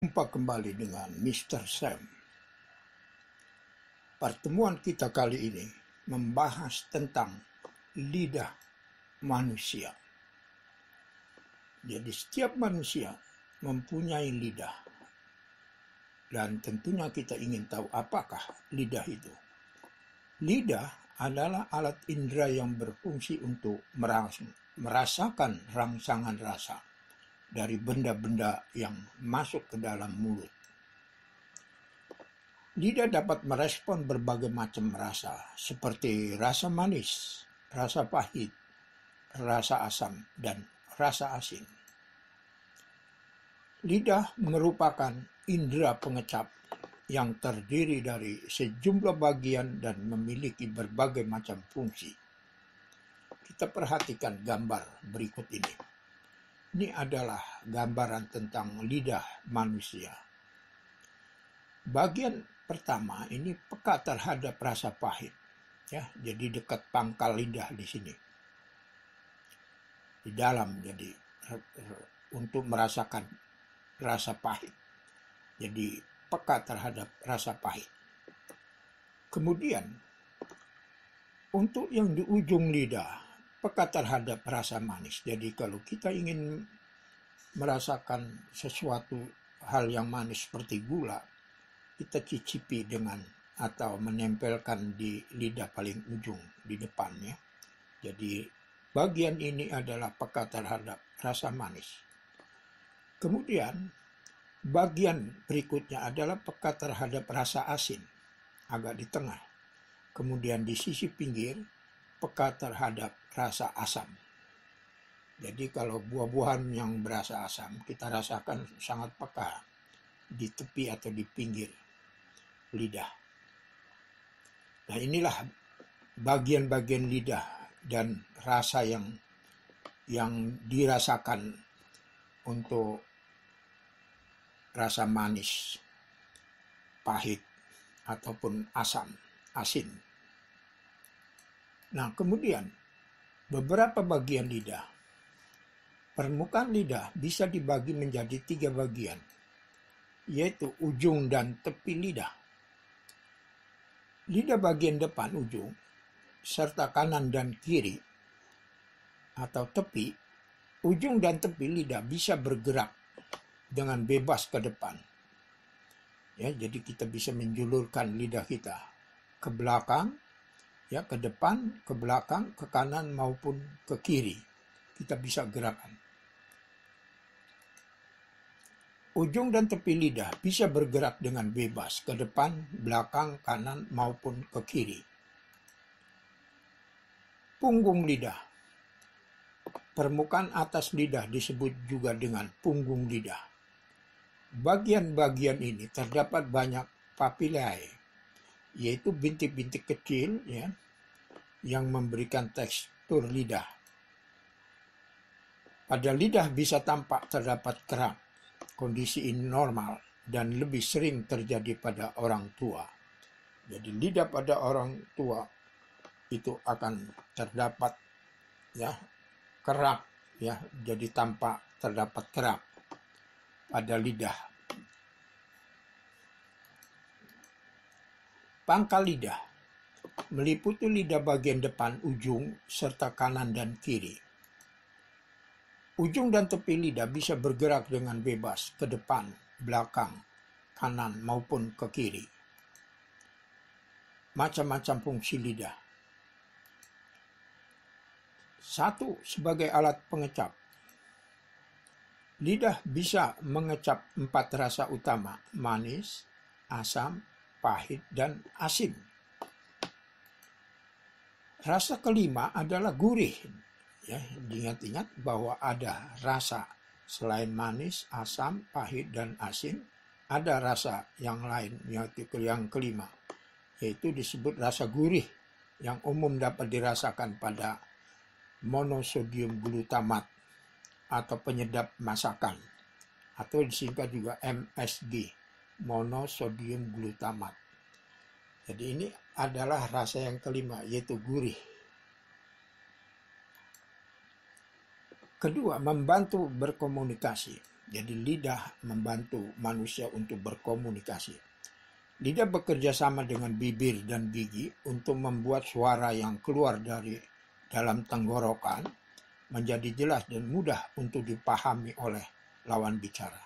Jumpa kembali dengan Mr. Sam. Pertemuan kita kali ini membahas tentang lidah manusia. Jadi setiap manusia mempunyai lidah. Dan tentunya kita ingin tahu apakah lidah itu. Lidah adalah alat indera yang berfungsi untuk merasakan rangsangan rasa dari benda-benda yang masuk ke dalam mulut. Lidah dapat merespon berbagai macam rasa, seperti rasa manis, rasa pahit, rasa asam, dan rasa asin. Lidah merupakan indera pengecap yang terdiri dari sejumlah bagian dan memiliki berbagai macam fungsi. Kita perhatikan gambar berikut ini. Ini adalah gambaran tentang lidah manusia. Bagian pertama ini peka terhadap rasa pahit, ya, jadi dekat pangkal lidah di sini, di dalam, jadi untuk merasakan rasa pahit. Jadi peka terhadap rasa pahit. Kemudian untuk yang di ujung lidah, peka terhadap rasa manis. Jadi kalau kita ingin merasakan sesuatu hal yang manis seperti gula, kita cicipi dengan atau menempelkan di lidah paling ujung di depannya. Jadi bagian ini adalah peka terhadap rasa manis. Kemudian bagian berikutnya adalah peka terhadap rasa asin, agak di tengah. Kemudian di sisi pinggir peka terhadap rasa asam. Jadi kalau buah-buahan yang berasa asam kita rasakan sangat peka di tepi atau di pinggir lidah. Nah, inilah bagian-bagian lidah dan rasa yang dirasakan untuk rasa manis, pahit, ataupun asam, asin. Nah, kemudian beberapa bagian lidah. Permukaan lidah bisa dibagi menjadi 3 bagian, yaitu ujung dan tepi lidah. Lidah bagian depan ujung, serta kanan dan kiri atau tepi, ujung dan tepi lidah bisa bergerak dengan bebas ke depan. Ya, jadi kita bisa menjulurkan lidah kita ke belakang, ya, ke depan, ke belakang, ke kanan maupun ke kiri. Kita bisa gerakan. Ujung dan tepi lidah bisa bergerak dengan bebas ke depan, belakang, kanan, maupun ke kiri. Punggung lidah. Permukaan atas lidah disebut juga dengan punggung lidah. Bagian-bagian ini terdapat banyak papillae, yaitu bintik-bintik kecil, ya, yang memberikan tekstur lidah. Pada lidah bisa tampak terdapat kerak. Kondisi ini normal dan lebih sering terjadi pada orang tua. Jadi lidah pada orang tua itu akan terdapat, ya, kerak, ya, jadi tampak terdapat kerak pada lidah. Pangkal lidah meliputi lidah bagian depan, ujung, serta kanan dan kiri. Ujung dan tepi lidah bisa bergerak dengan bebas ke depan, belakang, kanan, maupun ke kiri. Macam-macam fungsi lidah. 1. Sebagai alat pengecap. Lidah bisa mengecap 4 rasa utama, manis, asam, pahit, dan asin. Rasa kelima adalah gurih. Ya, diingat-ingat bahwa ada rasa selain manis, asam, pahit, dan asin, ada rasa yang lain, yaitu yang kelima, yaitu disebut rasa gurih, yang umum dapat dirasakan pada monosodium glutamat atau penyedap masakan, atau disingkat juga MSG, monosodium glutamat. Jadi ini adalah rasa yang kelima, yaitu gurih. Kedua, membantu berkomunikasi. Jadi lidah membantu manusia untuk berkomunikasi. Lidah bekerja sama dengan bibir dan gigi untuk membuat suara yang keluar dari dalam tenggorokan menjadi jelas dan mudah untuk dipahami oleh lawan bicara.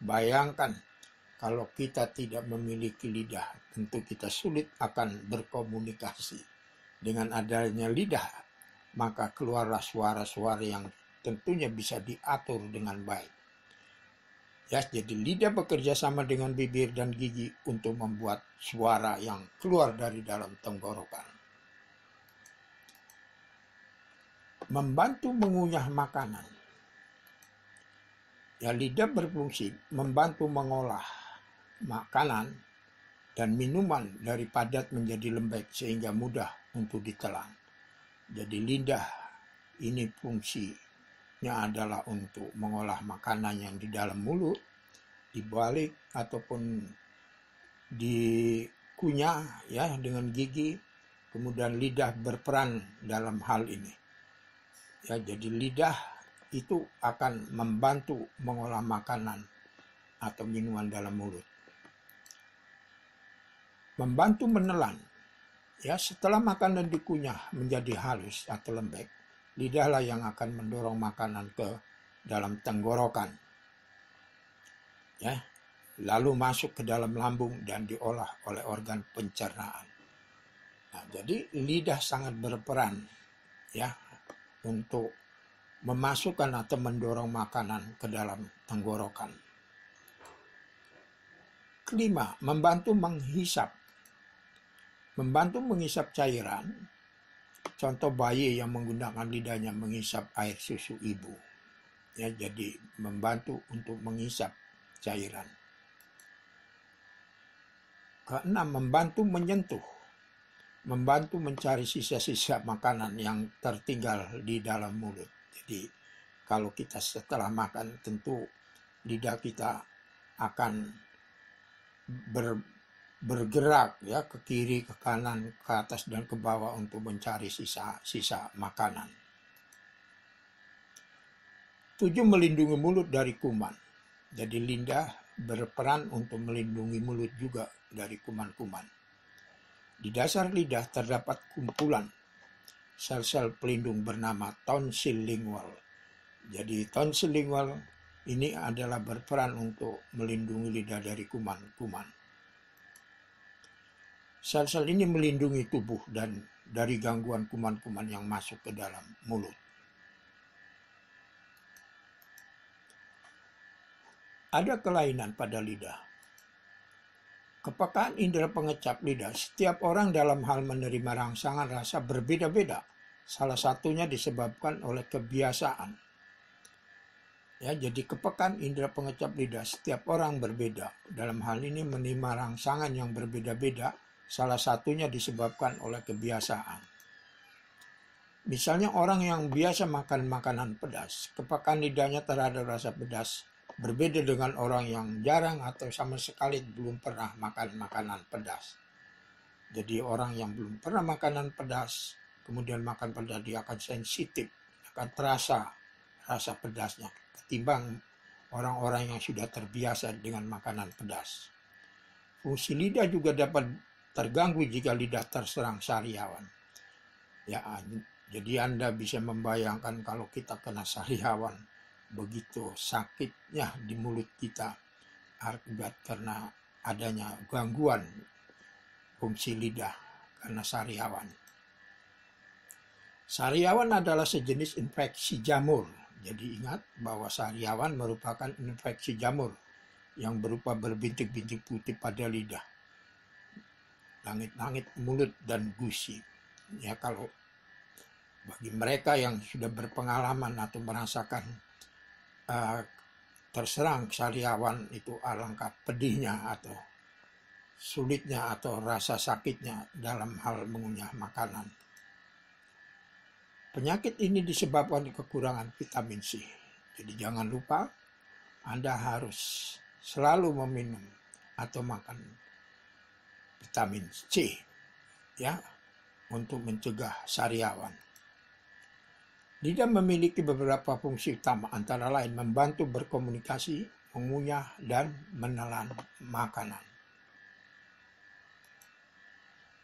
Bayangkan kalau kita tidak memiliki lidah, tentu kita sulit akan berkomunikasi. Dengan adanya lidah, maka keluarlah suara-suara yang tentunya bisa diatur dengan baik. Ya, jadi lidah bekerja sama dengan bibir dan gigi untuk membuat suara yang keluar dari dalam tenggorokan. Membantu mengunyah makanan. Ya, lidah berfungsi membantu mengolah makanan dan minuman dari padat menjadi lembek sehingga mudah untuk ditelan. Jadi lidah ini fungsinya adalah untuk mengolah makanan yang di dalam mulut, dibalik ataupun dikunyah ya dengan gigi. Kemudian lidah berperan dalam hal ini. Ya, jadi lidah itu akan membantu mengolah makanan atau minuman dalam mulut. Membantu menelan. Ya, setelah makanan dikunyah menjadi halus atau lembek, lidahlah yang akan mendorong makanan ke dalam tenggorokan. Ya, lalu masuk ke dalam lambung dan diolah oleh organ pencernaan. Nah, jadi lidah sangat berperan ya untuk memasukkan atau mendorong makanan ke dalam tenggorokan. Kelima, membantu menghisap. Membantu menghisap cairan. Contoh bayi yang menggunakan lidahnya menghisap air susu ibu. Ya, jadi membantu untuk menghisap cairan. Keenam, membantu menyentuh. Membantu mencari sisa-sisa makanan yang tertinggal di dalam mulut. Jadi kalau kita setelah makan tentu lidah kita akan bergerak ya ke kiri, ke kanan, ke atas dan ke bawah untuk mencari sisa-sisa makanan. 7, melindungi mulut dari kuman. Jadi lidah berperan untuk melindungi mulut juga dari kuman-kuman. Di dasar lidah terdapat kumpulan sel-sel pelindung bernama tonsil lingual. Jadi tonsil lingual ini adalah berperan untuk melindungi lidah dari kuman-kuman. Sel-sel ini melindungi tubuh dan dari gangguan kuman-kuman yang masuk ke dalam mulut. Ada kelainan pada lidah. Kepekaan indera pengecap lidah, setiap orang dalam hal menerima rangsangan rasa berbeda-beda. Salah satunya disebabkan oleh kebiasaan. Ya, jadi kepekaan indera pengecap lidah setiap orang berbeda. Dalam hal ini menerima rangsangan yang berbeda-beda, salah satunya disebabkan oleh kebiasaan. Misalnya orang yang biasa makan makanan pedas, kepekaan lidahnya terhadap rasa pedas berbeda dengan orang yang jarang atau sama sekali belum pernah makan makanan pedas. Jadi orang yang belum pernah makanan pedas, kemudian makan pedas, dia akan sensitif, akan terasa rasa pedasnya ketimbang orang-orang yang sudah terbiasa dengan makanan pedas. Fungsi lidah juga dapat terganggu jika lidah terserang sariawan. Ya, jadi Anda bisa membayangkan kalau kita kena sariawan, begitu sakitnya di mulut kita akibat karena adanya gangguan fungsi lidah karena sariawan. Sariawan adalah sejenis infeksi jamur. Jadi ingat bahwa sariawan merupakan infeksi jamur yang berupa berbintik-bintik putih pada lidah, langit-langit mulut dan gusi. Ya, kalau bagi mereka yang sudah berpengalaman atau merasakan terserang sariawan itu alangkah pedihnya atau sulitnya atau rasa sakitnya dalam hal mengunyah makanan. Penyakit ini disebabkan kekurangan vitamin C. Jadi jangan lupa Anda harus selalu meminum atau makan vitamin C ya untuk mencegah sariawan. Lidah memiliki beberapa fungsi utama, antara lain membantu berkomunikasi, mengunyah, dan menelan makanan.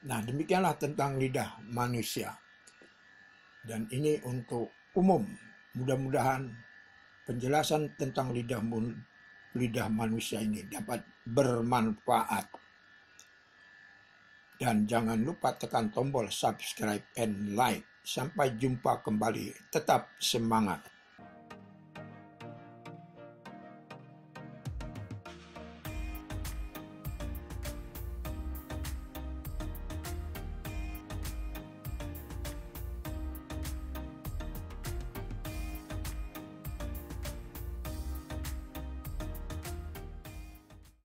Nah, demikianlah tentang lidah manusia. Dan ini untuk umum. Mudah-mudahan penjelasan tentang lidah manusia ini dapat bermanfaat. Dan jangan lupa tekan tombol subscribe and like. Sampai jumpa kembali. Tetap semangat.